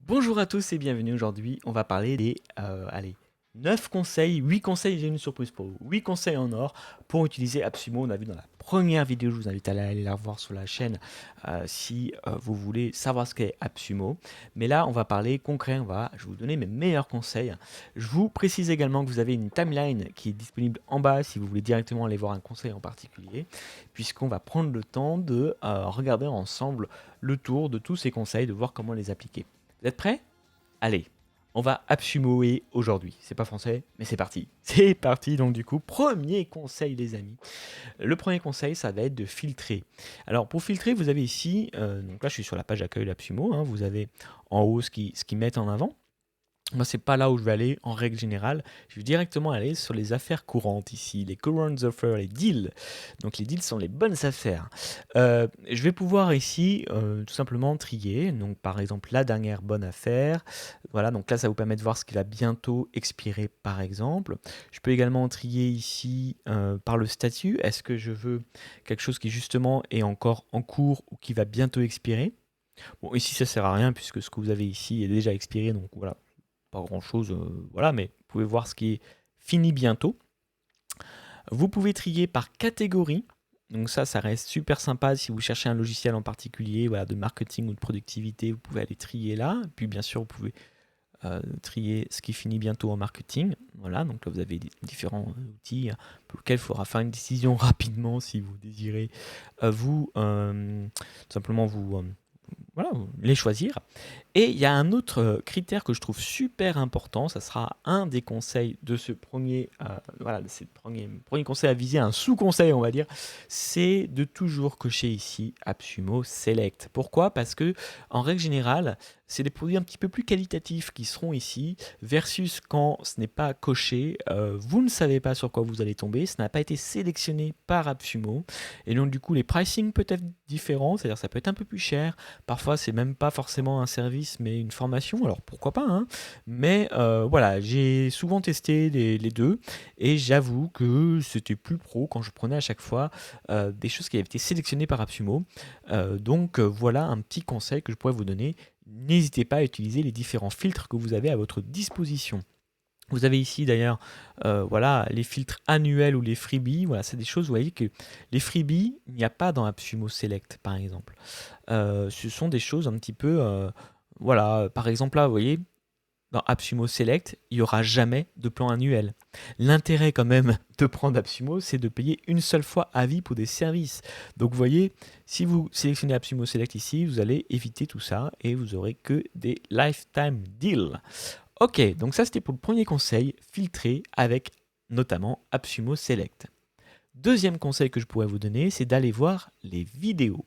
Bonjour à tous et bienvenue. Aujourd'hui, on va parler des 9 conseils, 8 conseils, j'ai une surprise pour vous. 8 conseils en or pour utiliser AppSumo. On a vu dans la première vidéo, je vous invite à aller la revoir sur la chaîne si vous voulez savoir ce qu'est AppSumo. Mais là, on va parler concret, je vais vous donner mes meilleurs conseils. Je vous précise également que vous avez une timeline qui est disponible en bas si vous voulez directement aller voir un conseil en particulier, puisqu'on va prendre le temps de regarder ensemble le tour de tous ces conseils, de voir comment les appliquer. Vous êtes prêts? Allez, on va absumoer aujourd'hui. C'est pas français, mais c'est parti. C'est parti, donc du coup, premier conseil les amis. Le premier conseil, ça va être de filtrer. Alors pour filtrer, vous avez ici, donc là je suis sur la page accueil d'Absumo, hein, vous avez en haut ce qu'ils mettent en avant. Moi, c'est pas là où je vais aller en règle générale. Je vais directement aller sur les affaires courantes ici, les current offers, les deals. Donc les deals sont les bonnes affaires. Je vais pouvoir ici tout simplement trier. Donc par exemple la dernière bonne affaire. Voilà, donc là ça vous permet de voir ce qui va bientôt expirer par exemple. Je peux également trier ici par le statut. Est-ce que je veux quelque chose qui justement est encore en cours ou qui va bientôt expirer? Bon, ici ça sert à rien puisque ce que vous avez ici est déjà expiré. Donc voilà, pas grand chose, voilà, mais vous pouvez voir ce qui est fini bientôt. Vous pouvez trier par catégorie. Donc ça reste super sympa si vous cherchez un logiciel en particulier, voilà, de marketing ou de productivité, vous pouvez aller trier là. Puis bien sûr, vous pouvez trier ce qui finit bientôt en marketing. Voilà, donc là vous avez différents outils pour lesquels il faudra faire une décision rapidement si vous désirez tout simplement voilà, les choisir. Et il y a un autre critère que je trouve super important, ça sera un des conseils de ce premier, voilà, de ce premier conseil à viser, un sous-conseil on va dire, c'est de toujours cocher ici AppSumo Select. Pourquoi? Parce que en règle générale, c'est des produits un petit peu plus qualitatifs qui seront ici, versus quand ce n'est pas coché, vous ne savez pas sur quoi vous allez tomber, ce n'a pas été sélectionné par AppSumo, et donc du coup les pricing peuvent être différents, c'est-à-dire ça peut être un peu plus cher, parfois c'est même pas forcément un service mais une formation, alors pourquoi pas, hein. Mais voilà, j'ai souvent testé les deux, et j'avoue que c'était plus pro quand je prenais à chaque fois des choses qui avaient été sélectionnées par AppSumo. Donc voilà un petit conseil que je pourrais vous donner. N'hésitez pas à utiliser les différents filtres que vous avez à votre disposition. Vous avez ici d'ailleurs voilà, les filtres annuels ou les freebies. Voilà, c'est des choses, vous voyez que les freebies, il n'y a pas dans AppSumo Select par exemple. Ce sont des choses un petit peu, voilà, par exemple là, vous voyez, dans AppSumo Select, il n'y aura jamais de plan annuel. L'intérêt quand même de prendre AppSumo, c'est de payer une seule fois à vie pour des services. Donc vous voyez, si vous sélectionnez AppSumo Select ici, vous allez éviter tout ça et vous aurez que des lifetime deals. Ok, donc ça c'était pour le premier conseil, filtrer avec notamment AppSumo Select. Deuxième conseil que je pourrais vous donner, c'est d'aller voir les vidéos.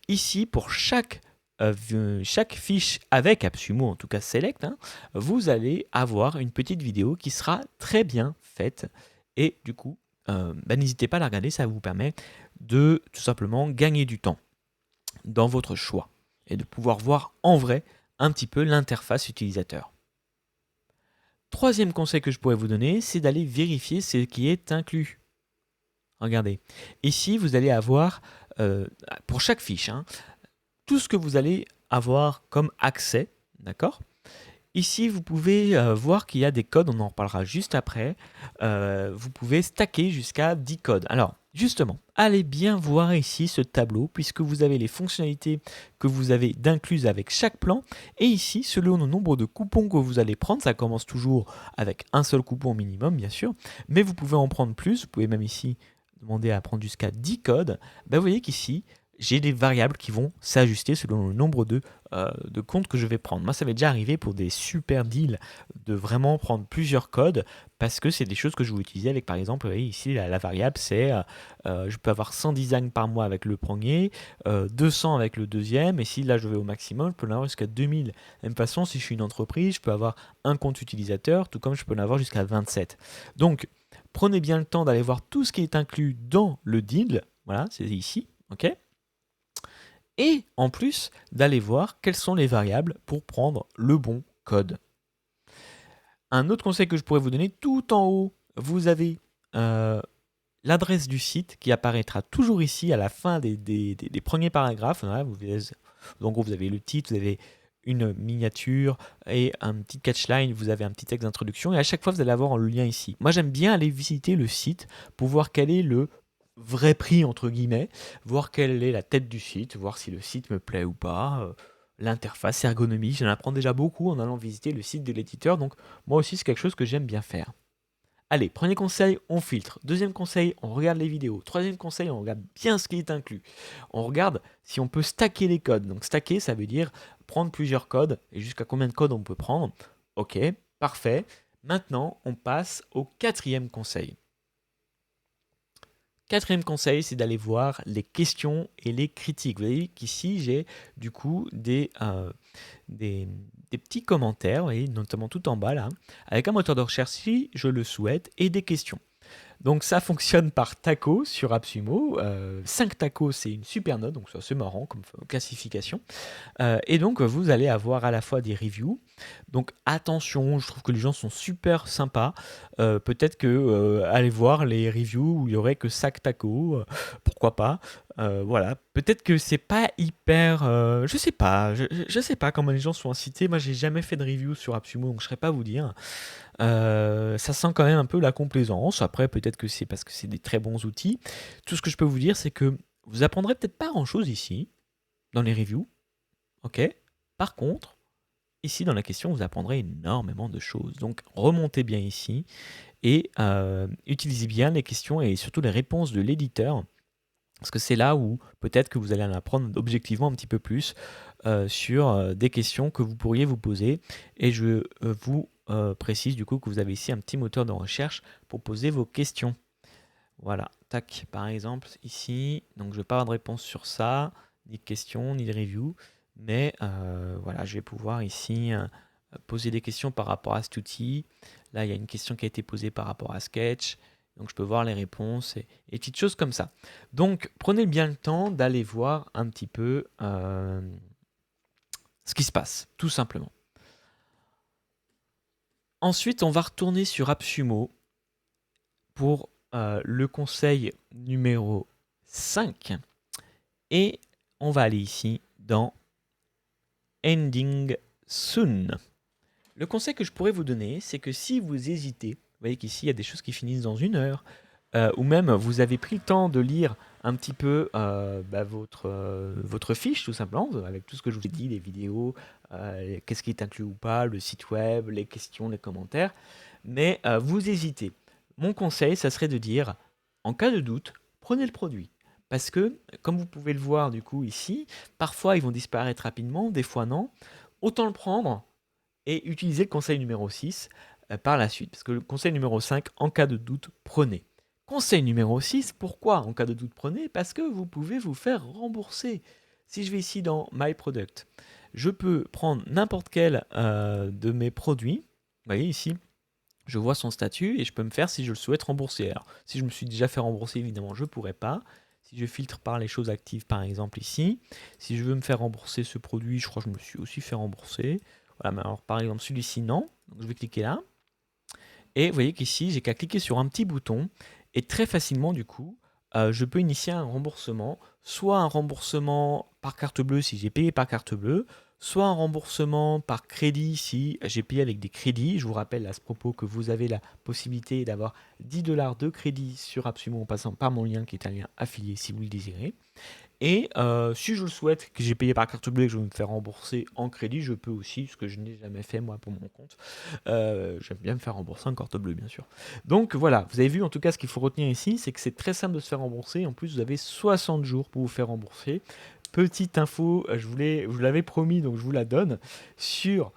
Ici, pour chaque fiche avec AppSumo, en tout cas Select, hein, vous allez avoir une petite vidéo qui sera très bien faite. Et du coup, n'hésitez pas à la regarder, ça vous permet de tout simplement gagner du temps dans votre choix et de pouvoir voir en vrai un petit peu l'interface utilisateur. Troisième conseil que je pourrais vous donner, c'est d'aller vérifier ce qui est inclus. Regardez, ici vous allez avoir, pour chaque fiche, hein, tout ce que vous allez avoir comme accès, d'accord? Ici, vous pouvez voir qu'il y a des codes, on en reparlera juste après. Vous pouvez stacker jusqu'à 10 codes. Alors, justement, allez bien voir ici ce tableau, puisque vous avez les fonctionnalités que vous avez d'incluses avec chaque plan. Et ici, selon le nombre de coupons que vous allez prendre, ça commence toujours avec un seul coupon minimum, bien sûr, mais vous pouvez en prendre plus. Vous pouvez même ici demander à prendre jusqu'à 10 codes. Ben, vous voyez qu'ici, j'ai des variables qui vont s'ajuster selon le nombre de comptes que je vais prendre. Moi, ça m'est déjà arrivé pour des super deals de vraiment prendre plusieurs codes parce que c'est des choses que je vais utiliser avec, par exemple, vous voyez, ici, la variable, c'est je peux avoir 100 designs par mois avec le premier, 200 avec le deuxième, et si là, je vais au maximum, je peux en avoir jusqu'à 2000. De la même façon, si je suis une entreprise, je peux avoir un compte utilisateur, tout comme je peux en avoir jusqu'à 27. Donc, prenez bien le temps d'aller voir tout ce qui est inclus dans le deal. Voilà, c'est ici, ok? Et en plus d'aller voir quelles sont les variables pour prendre le bon code. Un autre conseil que je pourrais vous donner, tout en haut, vous avez l'adresse du site qui apparaîtra toujours ici à la fin des premiers paragraphes. Voilà, donc vous avez le titre, vous avez une miniature et un petit catchline, vous avez un petit texte d'introduction et à chaque fois vous allez avoir le lien ici. Moi j'aime bien aller visiter le site pour voir quel est le vrai prix entre guillemets, voir quelle est la tête du site, voir si le site me plaît ou pas, l'interface, ergonomie, j'en apprends déjà beaucoup en allant visiter le site de l'éditeur, donc moi aussi c'est quelque chose que j'aime bien faire. Allez, premier conseil, on filtre. Deuxième conseil, on regarde les vidéos. Troisième conseil, on regarde bien ce qui est inclus. On regarde si on peut stacker les codes. Donc stacker, ça veut dire prendre plusieurs codes et jusqu'à combien de codes on peut prendre. Ok, parfait. Maintenant, on passe au quatrième conseil. Quatrième conseil, c'est d'aller voir les questions et les critiques. Vous voyez qu'ici, j'ai du coup des petits commentaires, vous voyez, notamment tout en bas là, avec un moteur de recherche si je le souhaite et des questions. Donc ça fonctionne par taco sur AppSumo. 5 tacos, c'est une super note, donc c'est marrant comme classification. Et donc vous allez avoir à la fois des reviews. Donc attention, je trouve que les gens sont super sympas. Peut-être que allez voir les reviews où il y aurait que 5 tacos, pourquoi pas. Voilà, peut-être que c'est pas hyper, je sais pas, je sais pas comment les gens sont incités. Moi, j'ai jamais fait de review sur AppSumo, donc je saurais pas vous dire. Ça sent quand même un peu la complaisance. Après, peut-être que c'est parce que c'est des très bons outils. Tout ce que je peux vous dire, c'est que vous apprendrez peut-être pas grand-chose ici, dans les reviews. Ok. Par contre, ici dans la question, vous apprendrez énormément de choses. Donc, remontez bien ici et utilisez bien les questions et surtout les réponses de l'éditeur. Parce que c'est là où peut-être que vous allez en apprendre objectivement un petit peu plus sur des questions que vous pourriez vous poser. Et je vous précise du coup que vous avez ici un petit moteur de recherche pour poser vos questions. Voilà, tac, par exemple ici, donc je vais pas avoir de réponse sur ça, ni de questions, ni de review, mais voilà, je vais pouvoir ici poser des questions par rapport à cet outil. Là, il y a une question qui a été posée par rapport à Sketch, donc je peux voir les réponses et petites choses comme ça. Donc, prenez bien le temps d'aller voir un petit peu ce qui se passe, tout simplement. Ensuite, on va retourner sur AppSumo pour le conseil numéro 5. Et on va aller ici dans Ending Soon. Le conseil que je pourrais vous donner, c'est que si vous hésitez, vous voyez qu'ici il y a des choses qui finissent dans 1 heure, ou même vous avez pris le temps de lire un petit peu votre fiche tout simplement, avec tout ce que je vous ai dit, les vidéos, qu'est-ce qui est inclus ou pas, le site web, les questions, les commentaires, mais vous hésitez. Mon conseil, ça serait de dire, en cas de doute, prenez le produit. Parce que, comme vous pouvez le voir du coup ici, parfois ils vont disparaître rapidement, des fois non. Autant le prendre et utiliser le conseil numéro 6 par la suite. Parce que le conseil numéro 5, en cas de doute, prenez. Conseil numéro 6, pourquoi en cas de doute prenez? Parce que vous pouvez vous faire rembourser. Si je vais ici dans My Product, je peux prendre n'importe quel de mes produits. Vous voyez ici, je vois son statut et je peux me faire si je le souhaite rembourser. Alors, si je me suis déjà fait rembourser, évidemment, je ne pourrais pas. Si je filtre par les choses actives, par exemple ici, si je veux me faire rembourser ce produit, je crois que je me suis aussi fait rembourser. Voilà, mais alors par exemple celui-ci, non. Donc je vais cliquer là. Et vous voyez qu'ici, j'ai qu'à cliquer sur un petit bouton et très facilement, du coup, je peux initier un remboursement, soit un remboursement par carte bleue si j'ai payé par carte bleue, soit un remboursement par crédit si j'ai payé avec des crédits. Je vous rappelle à ce propos que vous avez la possibilité d'avoir 10 $ de crédit sur AppSumo en passant par mon lien qui est un lien affilié si vous le désirez. Et si je le souhaite, que j'ai payé par carte bleue et que je veux me faire rembourser en crédit, je peux aussi, ce que je n'ai jamais fait moi pour mon compte. J'aime bien me faire rembourser en carte bleue, bien sûr. Donc voilà, vous avez vu en tout cas ce qu'il faut retenir ici, c'est que c'est très simple de se faire rembourser. En plus, vous avez 60 jours pour vous faire rembourser. Petite info, je vous l'avais promis, donc je vous la donne. Sur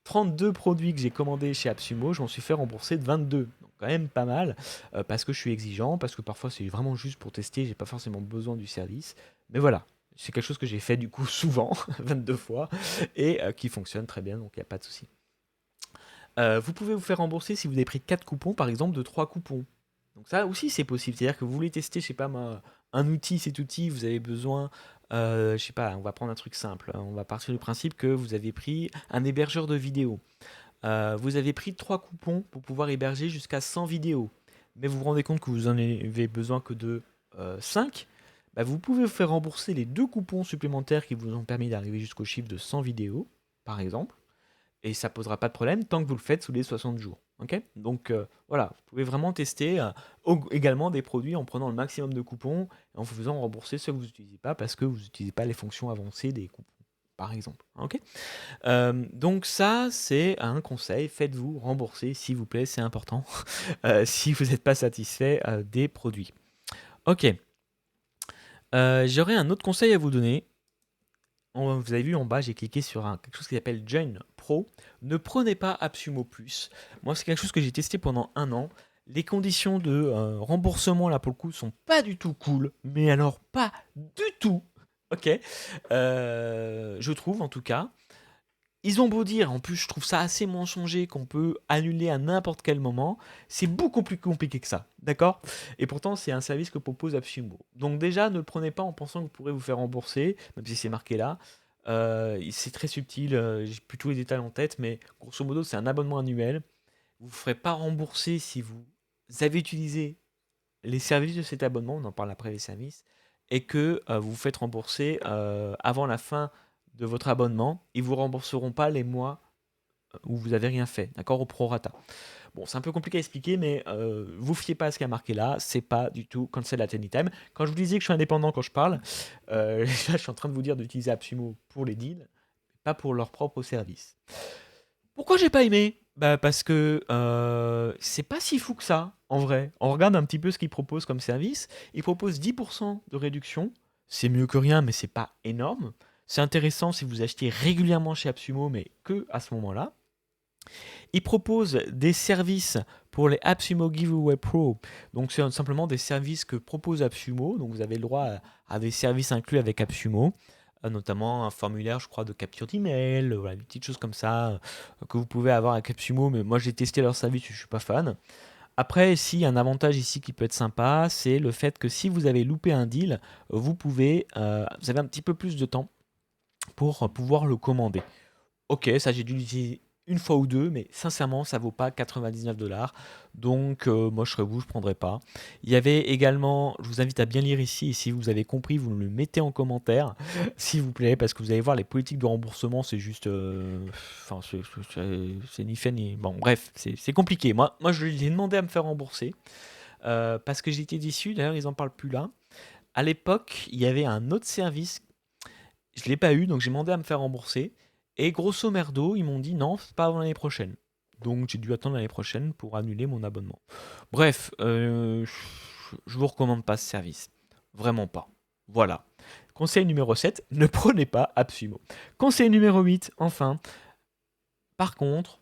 32 produits que j'ai commandés chez AppSumo, je m'en suis fait rembourser de 22. Donc quand même pas mal, parce que je suis exigeant, parce que parfois c'est vraiment juste pour tester, j'ai pas forcément besoin du service. Mais voilà, c'est quelque chose que j'ai fait du coup souvent, 22 fois, et qui fonctionne très bien, donc il n'y a pas de souci. Vous pouvez vous faire rembourser si vous avez pris 4 coupons, par exemple, de 3 coupons. Donc ça aussi c'est possible, c'est-à-dire que vous voulez tester, je sais pas moi, un outil, cet outil, vous avez besoin, je sais pas, on va prendre un truc simple, on va partir du principe que vous avez pris un hébergeur de vidéos. Vous avez pris 3 coupons pour pouvoir héberger jusqu'à 100 vidéos, mais vous vous rendez compte que vous en avez besoin que de 5, bah, vous pouvez vous faire rembourser les 2 coupons supplémentaires qui vous ont permis d'arriver jusqu'au chiffre de 100 vidéos. par exemple, et ça posera pas de problème tant que vous le faites sous les 60 jours. Ok, donc voilà, vous pouvez vraiment tester également des produits en prenant le maximum de coupons et en vous faisant rembourser ceux que vous n'utilisez pas parce que vous n'utilisez pas les fonctions avancées des coupons, par exemple. Ok. Donc ça, c'est un conseil. Faites-vous rembourser, s'il vous plaît, c'est important, si vous n'êtes pas satisfait des produits. Ok. J'aurais un autre conseil à vous donner. Vous avez vu en bas, j'ai cliqué sur quelque chose qui s'appelle Join Pro. Ne prenez pas AppSumo Plus. Moi, c'est quelque chose que j'ai testé pendant 1 an. Les conditions de remboursement, là, pour le coup, sont pas du tout cool. Mais alors, pas du tout. Ok. Je trouve, en tout cas. Ils ont beau dire, en plus je trouve ça assez mensonger qu'on peut annuler à n'importe quel moment, c'est beaucoup plus compliqué que ça, d'accord? Et pourtant c'est un service que propose AppSumo. Donc déjà ne le prenez pas en pensant que vous pourrez vous faire rembourser, même si c'est marqué là. C'est très subtil, j'ai plus tous les détails en tête, mais grosso modo c'est un abonnement annuel. Vous ne ferez pas rembourser si vous avez utilisé les services de cet abonnement, on en parle après les services, et que vous vous faites rembourser avant la fin de votre abonnement, ils vous rembourseront pas les mois où vous avez rien fait, d'accord, au prorata. Bon, c'est un peu compliqué à expliquer, mais vous fiez pas à ce qui a marqué là, c'est pas du tout cancel at any time. Quand je vous disais que je suis indépendant quand je parle, là, je suis en train de vous dire d'utiliser AppSumo pour les deals, pas pour leur propre service. Pourquoi j'ai pas aimé? Bah parce que c'est pas si fou que ça, en vrai. On regarde un petit peu ce qu'ils proposent comme service. Ils proposent 10% de réduction. C'est mieux que rien, mais c'est pas énorme. C'est intéressant si vous achetez régulièrement chez AppSumo, mais que à ce moment-là. Ils proposent des services pour les AppSumo Giveaway Pro. Donc c'est simplement des services que propose AppSumo. Donc vous avez le droit à des services inclus avec AppSumo, notamment un formulaire, je crois, de capture d'email, voilà, des petites choses comme ça que vous pouvez avoir avec AppSumo. Mais moi j'ai testé leur service, je ne suis pas fan. Après, si un avantage ici qui peut être sympa, c'est le fait que si vous avez loupé un deal, vous avez un petit peu plus de temps pour pouvoir le commander. Ok, ça j'ai dû l'utiliser une fois ou deux, mais sincèrement, ça vaut pas 99 $. Donc, moi, je serais vous, je prendrais pas. Il y avait également, je vous invite à bien lire ici, et si vous avez compris, vous le mettez en commentaire, s'il vous plaît, parce que vous allez voir les politiques de remboursement, c'est juste, enfin, c'est ni fait ni. Bon, bref, c'est compliqué. Moi, je lui ai demandé à me faire rembourser parce que j'étais déçu. D'ailleurs, ils en parlent plus là. À l'époque, il y avait un autre service, je ne l'ai pas eu, donc j'ai demandé à me faire rembourser. Et grosso merdo, ils m'ont dit non, c'est pas avant l'année prochaine. Donc j'ai dû attendre l'année prochaine pour annuler mon abonnement. Bref, je vous recommande pas ce service. Vraiment pas. Voilà. Conseil numéro 7, ne prenez pas AppSumo. Conseil numéro 8, enfin. Par contre,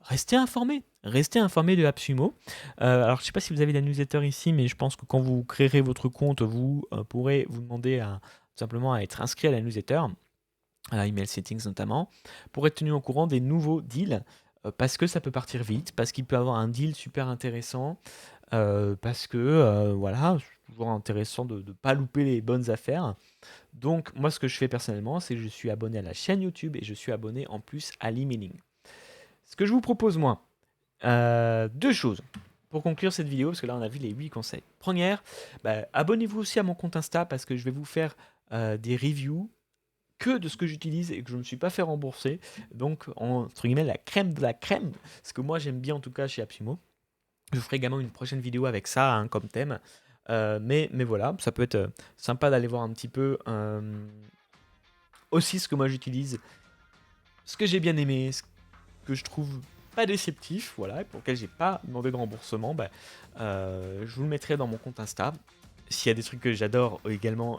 restez informés. Restez informés de AppSumo. Alors, je ne sais pas si vous avez la newsletter ici, mais je pense que quand vous créerez votre compte, vous pourrez vous demander simplement à être inscrit à la newsletter, à la email settings notamment, pour être tenu au courant des nouveaux deals, parce que ça peut partir vite, parce qu'il peut avoir un deal super intéressant, parce que voilà, c'est toujours intéressant de ne pas louper les bonnes affaires. Donc moi ce que je fais personnellement, c'est que je suis abonné à la chaîne YouTube et je suis abonné en plus à l'emailing. Ce que je vous propose moi, deux choses pour conclure cette vidéo, parce que là on a vu les 8 conseils. Première, abonnez-vous aussi à mon compte Insta parce que je vais vous faire des reviews que de ce que j'utilise et que je ne me suis pas fait rembourser. Donc, entre guillemets, la crème de la crème. Ce que moi j'aime bien en tout cas chez AppSumo. Je ferai également une prochaine vidéo avec ça hein, comme thème. Mais voilà, ça peut être sympa d'aller voir un petit peu aussi ce que moi j'utilise, ce que j'ai bien aimé, ce que je trouve pas déceptif, voilà, et pour lequel j'ai pas demandé de remboursement. Je vous le mettrai dans mon compte Insta. S'il y a des trucs que j'adore également,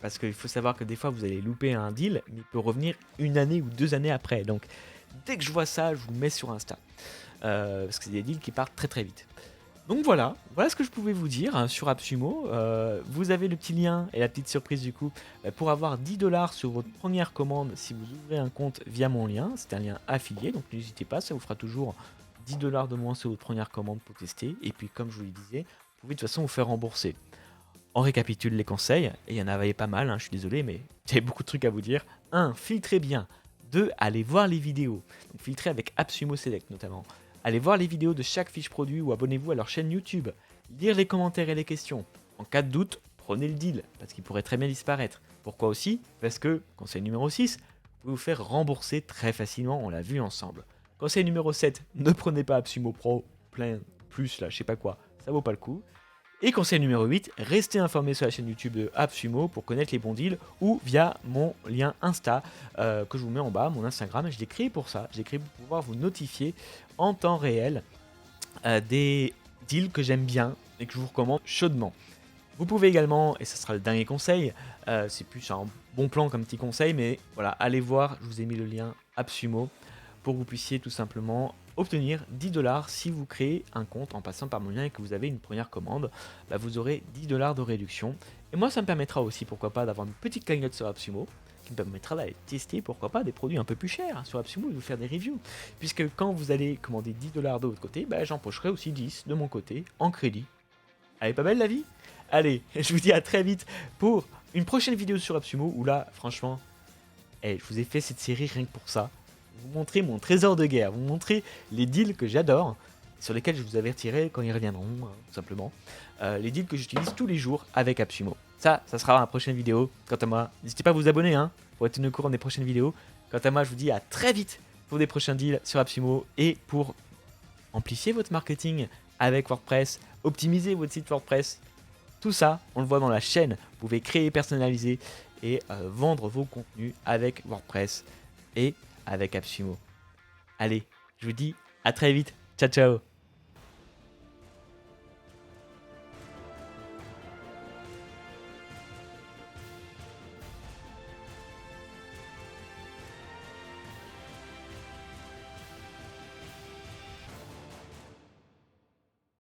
parce qu'il faut savoir que des fois vous allez louper un deal, mais il peut revenir 1 année ou 2 années après. Donc dès que je vois ça, je vous le mets sur Insta. Parce que c'est des deals qui partent très très vite. Donc voilà ce que je pouvais vous dire hein, sur AppSumo. Vous avez le petit lien et la petite surprise du coup pour avoir 10 $ sur votre première commande si vous ouvrez un compte via mon lien. C'est un lien affilié, donc n'hésitez pas, ça vous fera toujours 10 $ de moins sur votre première commande pour tester. Et puis comme je vous le disais, vous pouvez de toute façon vous faire rembourser. On récapitule les conseils, et il y en avait pas mal, hein, je suis désolé, mais j'avais beaucoup de trucs à vous dire. 1. Filtrez bien. 2. Allez voir les vidéos. Donc filtrez avec AppSumo Select notamment. Allez voir les vidéos de chaque fiche produit ou abonnez-vous à leur chaîne YouTube. Lire les commentaires et les questions. En cas de doute, prenez le deal, parce qu'il pourrait très bien disparaître. Pourquoi aussi? Parce que, conseil numéro 6, pouvez vous faire rembourser très facilement, on l'a vu ensemble. Conseil numéro 7, ne prenez pas AppSumo Pro plein plus là, je sais pas quoi, ça vaut pas le coup. Et conseil numéro 8, restez informé sur la chaîne YouTube de AppSumo pour connaître les bons deals ou via mon lien Insta que je vous mets en bas, mon Instagram. Je l'ai créé pour ça, j'ai créé pour pouvoir vous notifier en temps réel des deals que j'aime bien et que je vous recommande chaudement. Vous pouvez également, et ce sera le dernier conseil, c'est plus un bon plan comme petit conseil, mais voilà, allez voir, je vous ai mis le lien AppSumo pour que vous puissiez tout simplement obtenir 10$ si vous créez un compte en passant par mon lien et que vous avez une première commande, bah vous aurez 10$ de réduction. Et moi, ça me permettra aussi, pourquoi pas, d'avoir une petite cagnotte sur AppSumo qui me permettra d'aller tester, pourquoi pas, des produits un peu plus chers sur AppSumo et de vous faire des reviews. Puisque quand vous allez commander 10$ de votre côté, bah, j'empocherai aussi 10 de mon côté en crédit. Elle est pas belle la vie? Allez, je vous dis à très vite pour une prochaine vidéo sur AppSumo où là, franchement, je vous ai fait cette série rien que pour ça. Vous montrer mon trésor de guerre, vous montrer les deals que j'adore, sur lesquels je vous avertirai quand ils reviendront, tout simplement. Les deals que j'utilise tous les jours avec AppSumo. Ça sera la prochaine vidéo. Quant à moi, n'hésitez pas à vous abonner pour être tenu au courant des prochaines vidéos. Quant à moi, je vous dis à très vite pour des prochains deals sur AppSumo et pour amplifier votre marketing avec WordPress, optimiser votre site WordPress. Tout ça, on le voit dans la chaîne. Vous pouvez créer, personnaliser et vendre vos contenus avec WordPress et avec AppSumo. Allez, je vous dis à très vite. Ciao, ciao.